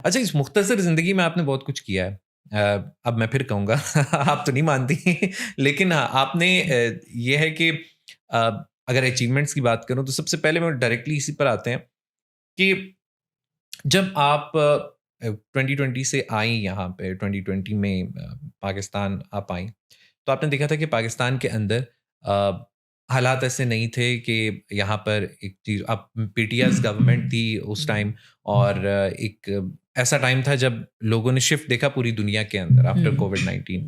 अच्छा, इस मुख्तसर ज़िंदगी में आपने बहुत कुछ किया है। अब मैं फिर कहूँगा आप तो नहीं मानती लेकिन हाँ, आपने ये है कि अगर अचीवमेंट्स की बात करूँ तो सबसे पहले मैं डायरेक्टली इसी पर आते हैं कि जब आप 2020 से आई यहाँ पे 2020 में पाकिस्तान आप आई, तो आपने देखा था कि पाकिस्तान के अंदर अ, हालात ऐसे नहीं थे कि यहाँ पर एक चीज़ अब पीटीएस गवर्नमेंट थी उस टाइम और एक ऐसा टाइम था जब लोगों ने शिफ्ट देखा पूरी दुनिया के अंदर आफ्टर कोविड-19।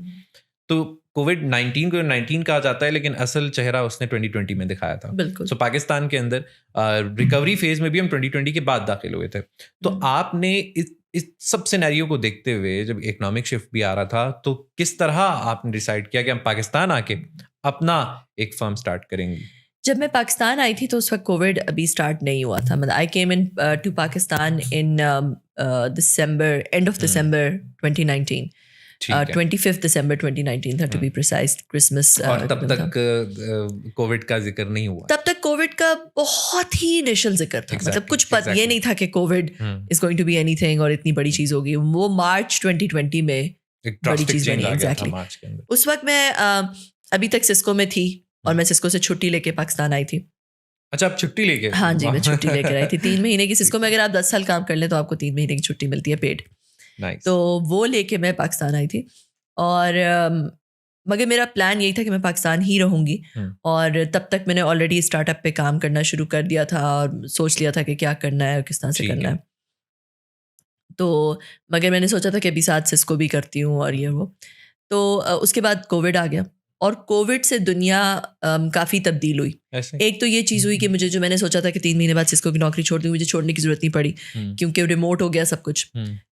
तो कोविड-19 को 19 कहा जाता है लेकिन असल चेहरा उसने 2020 में दिखाया था। बिल्कुल। सो पाकिस्तान के अंदर रिकवरी फेज़ में भी हम 2020 के बाद दाखिल हुए थे। तो आपने इस सब सिनेरियो को देखते हुए जब इकोनॉमिक शिफ्ट भी आ रहा था, तो किस तरह आपने डिसाइड किया कि हम पाकिस्तान आके अपना एक फर्म स्टार्ट करेंगी? जब मैं पाकिस्तान आई थी तो उस वक्त कोविड अभी स्टार्ट नहीं हुआ था। मतलब I came in to Pakistan in December, end of December 2019। ठीक है। 25th December 2019 था, टू बी प्रिसाइज, क्रिसमस। और तब तक कोविड का ज़िक्र नहीं हुआ? तब तक कोविड का बहुत ही इनिशियल जिक्र था। मतलब कुछ पता ये नहीं था कि covid is going to be anything और इतनी बड़ी चीज़ होगी। वो मार्च 2020 में एक बड़ी ड्रास्टिक चीज़ चेंज बनी। आ गया था एग्जैक्टली। मार्च के अंदर। उस वक्त मैं अभी तक सिस्को में थी और मैं सिस्को से छुट्टी लेके पाकिस्तान आई थी। अच्छा, आप छुट्टी लेके? हाँ जी, वाह! मैं छुट्टी लेकर आई थी 3 महीने की। सिस्को में अगर आप 10 साल काम कर लें तो आपको 3 महीने की छुट्टी मिलती है पेड। नाइस। तो वो लेके मैं पाकिस्तान आई थी और मगर मेरा प्लान यही था कि मैं पाकिस्तान ही रहूँगी। और तब तक मैंने ऑलरेडी स्टार्टअप पे काम करना शुरू कर दिया था और सोच लिया था कि क्या करना है और किस तरह से ठीक करना है। है। तो मगर मैंने सोचा था कि अभी साथ सिस्को भी करती हूँ और ये वो। तो उसके बाद कोविड आ गया और कोविड से दुनिया काफ़ी तब्दील हुई। ऐसे? एक तो ये चीज़ हुई कि मुझे, जो मैंने सोचा था कि 3 महीने बाद सिस्को की नौकरी छोड़ दूँ, मुझे छोड़ने की ज़रूरत नहीं पड़ी क्योंकि रिमोट हो गया सब कुछ।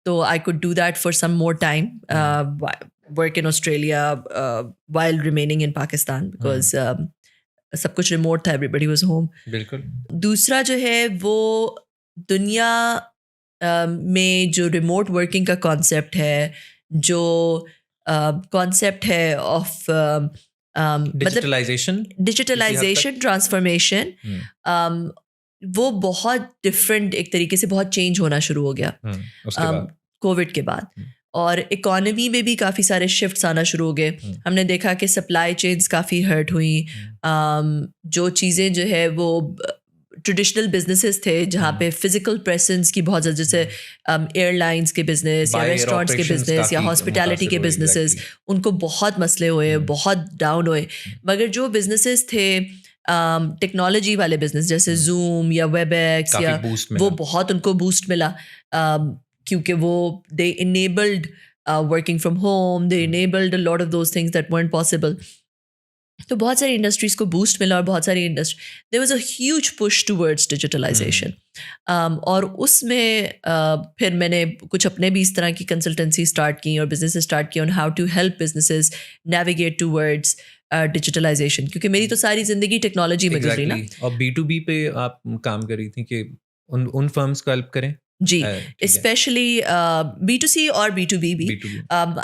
तो I could do that for some more time, work in Australia while remaining in Pakistan because सब कुछ रिमोट था, एवरीबडी वाज होम। बिल्कुल। दूसरा जो है वो दुनिया में जो रिमोट वर्किंग का कॉन्सेप्ट है, जो कॉन्सेप्ट है ऑफ मतलब डिजिटलाइजेशन, ट्रांसफॉर्मेशन, वो बहुत डिफरेंट एक तरीके से बहुत चेंज होना शुरू हो गया उसके बाद कोविड के बाद। और इकोनॉमी में भी काफ़ी सारे शिफ्ट्स आना शुरू हो गए। हमने देखा कि सप्लाई चेन्स काफ़ी हर्ट हुई। जो चीज़ें जो है वो ट्रेडिशनल बिजनेसेस थे जहाँ पे फिजिकल प्रेजेंस की बहुत ज़्यादा, जैसे एयरलाइंस के बिजनेस या रेस्टोरेंट्स के बिजनेस या हॉस्पिटैलिटी के बिजनेसेस, उनको बहुत मसले हुए, बहुत डाउन हुए। मगर जो बिजनेसेस थे टेक्नोलॉजी वाले बिजनेस जैसे जूम या वेबएक्स, या वो बहुत उनको बूस्ट मिला क्योंकि वो they enabled working from home, they enabled a lot of those things that weren't possible. तो बहुत सारी इंडस्ट्रीज़ को बूस्ट मिला और बहुत सारी industry, there was a huge push towards digitalisation. और उसमें फिर मैंने कुछ अपने भी इस तरह की कंसल्टेंसी स्टार्ट की और बिजनेस स्टार्ट किए on how to help businesses navigate towards digitalisation, क्योंकि मेरी तो सारी जिंदगी टेक्नोलॉजी में गुजरी ना। और B2B पे आप काम कर रही थी कि उन फर्म्स को हेल्प करें? जी, especially B2C or B2B भी।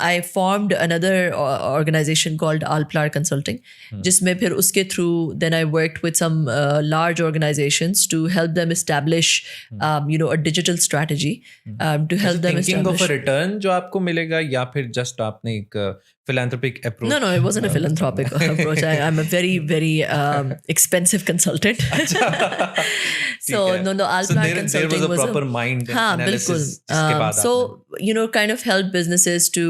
I formed another organization called Alplar Consulting, जिसमें फिर उसके through then I worked with some large organizations to help them establish a digital strategy to help them thinking establish. of a return जो आपको मिलेगा या फिर just आपने एक philanthropic approach? No, it wasn't a philanthropic approach. I'm a very, very expensive consultant. So no, Alplar Consulting was a proper mind analysis. So kind of help businesses to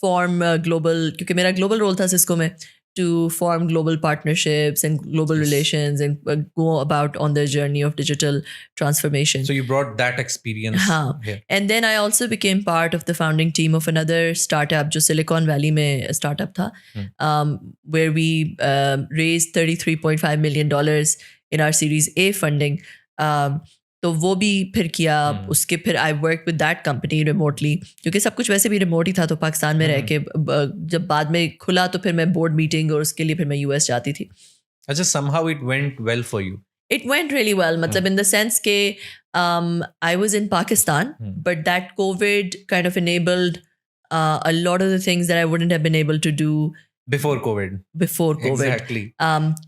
form global, क्योंकि मेरा global role था Cisco में, to form global partnerships and global relations and go about on their journey of digital transformation. So you brought that experience here. And then I also became part of the founding team of another startup जो Silicon Valley में startup था, where we raised $33.5 million in our Series A funding. तो वो भी फिर किया। उसके फिर I work with that company remotely, क्योंकि सब कुछ वैसे भी रिमोट ही था। तो पाकिस्तान में रह के जब बाद में खुला तो फिर मैं बोर्ड मीटिंग और उसके लिए फिर मैं US जाती थी। अच्छा, somehow it went well for you. It went really well, मतलब in the sense के I was in Pakistan, but that COVID kind of enabled a lot of the things that I wouldn't have been able to do before COVID. Exactly.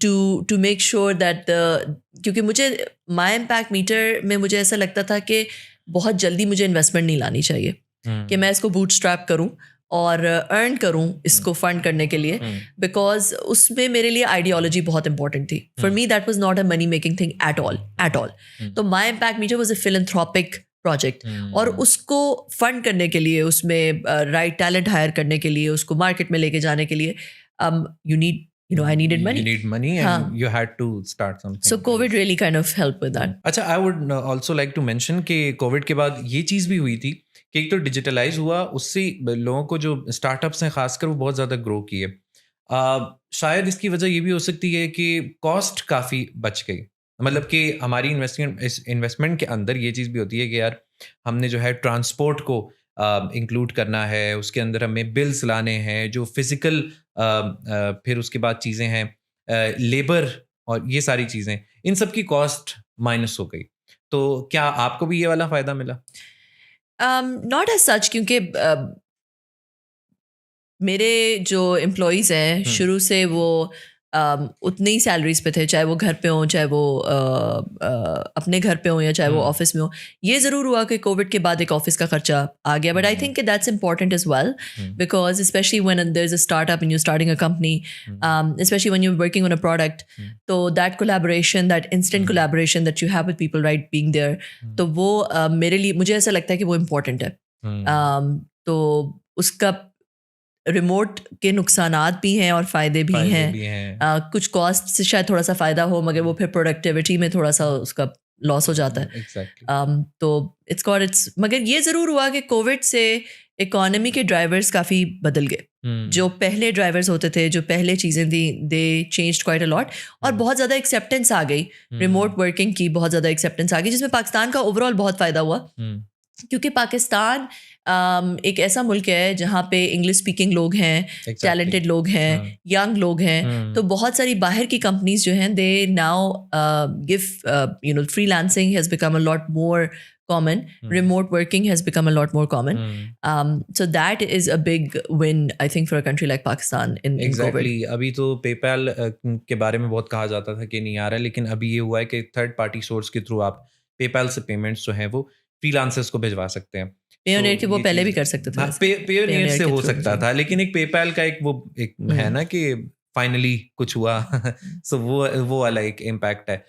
To make sure that क्योंकि मुझे my impact meter में मुझे ऐसा लगता था कि बहुत जल्दी मुझे इन्वेस्टमेंट नहीं लानी चाहिए कि मैं इसको बूटस्ट्रैप करूं और अर्न करूं इसको फंड करने के लिए, बिकॉज उसमें मेरे लिए आइडियोलॉजी बहुत इंपॉर्टेंट थी. For me that was not a money making thing at all. तो my impact media was a philanthropic project, और उसको फंड करने के लिए, उसमें राइट टैलेंट हायर करने के लिए, उसको मार्केट में लेके जाने के लिए I needed money. You need money and you had to start something. So COVID really kind of helped with that. अच्छा, I would also like to mention कि कोविड के बाद ये चीज़ भी हुई थी कि एक तो डिजिटलाइज हुआ, उससे लोगों को जो स्टार्टअप्स हैं खासकर वो बहुत ज़्यादा ग्रो किए. शायद इसकी वजह ये भी हो सकती है कि कॉस्ट काफ़ी बच गई. मतलब कि हमारी इन्वेस्टमेंट के अंदर ये चीज़ भी होती है कि यार हमने जो है ट्रांसपोर्ट को इंक्लूड करना है, उसके अंदर हमें बिल्स लाने हैं, जो फिजिकल फिर उसके बाद चीज़ें हैं, लेबर और ये सारी चीज़ें, इन सब की कॉस्ट माइनस हो गई. तो क्या आपको भी ये वाला फ़ायदा मिला? नॉट एज सच, क्योंकि मेरे जो एम्प्लॉयज़ हैं शुरू से वो उतनी ही सैलरीज पे थे, चाहे वो घर पे हों, चाहे वो अपने घर पे हों, या चाहे वो ऑफिस में हो. ये ज़रूर हुआ कि कोविड के बाद एक ऑफिस का खर्चा आ गया, but I think that's important as well, because specially when there is a startup and you starting a company, specially when you working on a product, तो that collaboration, that instant collaboration that you have with people, right, being there, तो वो मेरे लिए, मुझे ऐसा लगता है कि वो इम्पोर्टेंट है. तो उसका रिमोट के नुकसानात भी हैं और फ़ायदे भी हैं. कुछ कॉस्ट से शायद थोड़ा सा फ़ायदा हो, मगर वो फिर प्रोडक्टिविटी में थोड़ा सा उसका लॉस हो जाता है. तो मगर ये ज़रूर हुआ कि कोविड से इकोनॉमी के ड्राइवर्स काफ़ी बदल गए. जो पहले ड्राइवर्स होते थे, जो पहले चीज़ें थी, they changed quite a lot, और बहुत ज़्यादा एक्सेप्टेंस आ गई रिमोट वर्किंग की, बहुत ज़्यादा एक्सेप्टेंस आ गई, जिसमें पाकिस्तान का ओवरऑल बहुत फ़ायदा हुआ. क्योंकि पाकिस्तान एक ऐसा मुल्क है जहाँ पे इंग्लिश स्पीकिंग लोग हैं, टैलेंटेड लोग हैं, यंग लोग हैं. तो बहुत सारी बाहर की कंपनीज जो हैं, they now give freelancing has become a lot more common, remote working has become a lot more common. So that is a big win, I think, for a country like Pakistan in Exactly. अभी तो PayPal के बारे में बहुत कहा जाता था कि नहीं आ रहा है, लेकिन अभी ये हुआ है कि थर्ड पार्टी सोर्स के थ्रू आप पेपैल से पेमेंट्स जो हैं वो फ्रीलांसर्स को भिजवा सकते हैं. पेयोनियर के वो पहले भी कर सकते थे. पेयोनियर से हो सकता था, लेकिन एक पेपैल का एक है ना कि फाइनली कुछ हुआ. सो वो वाला एक इम्पैक्ट है.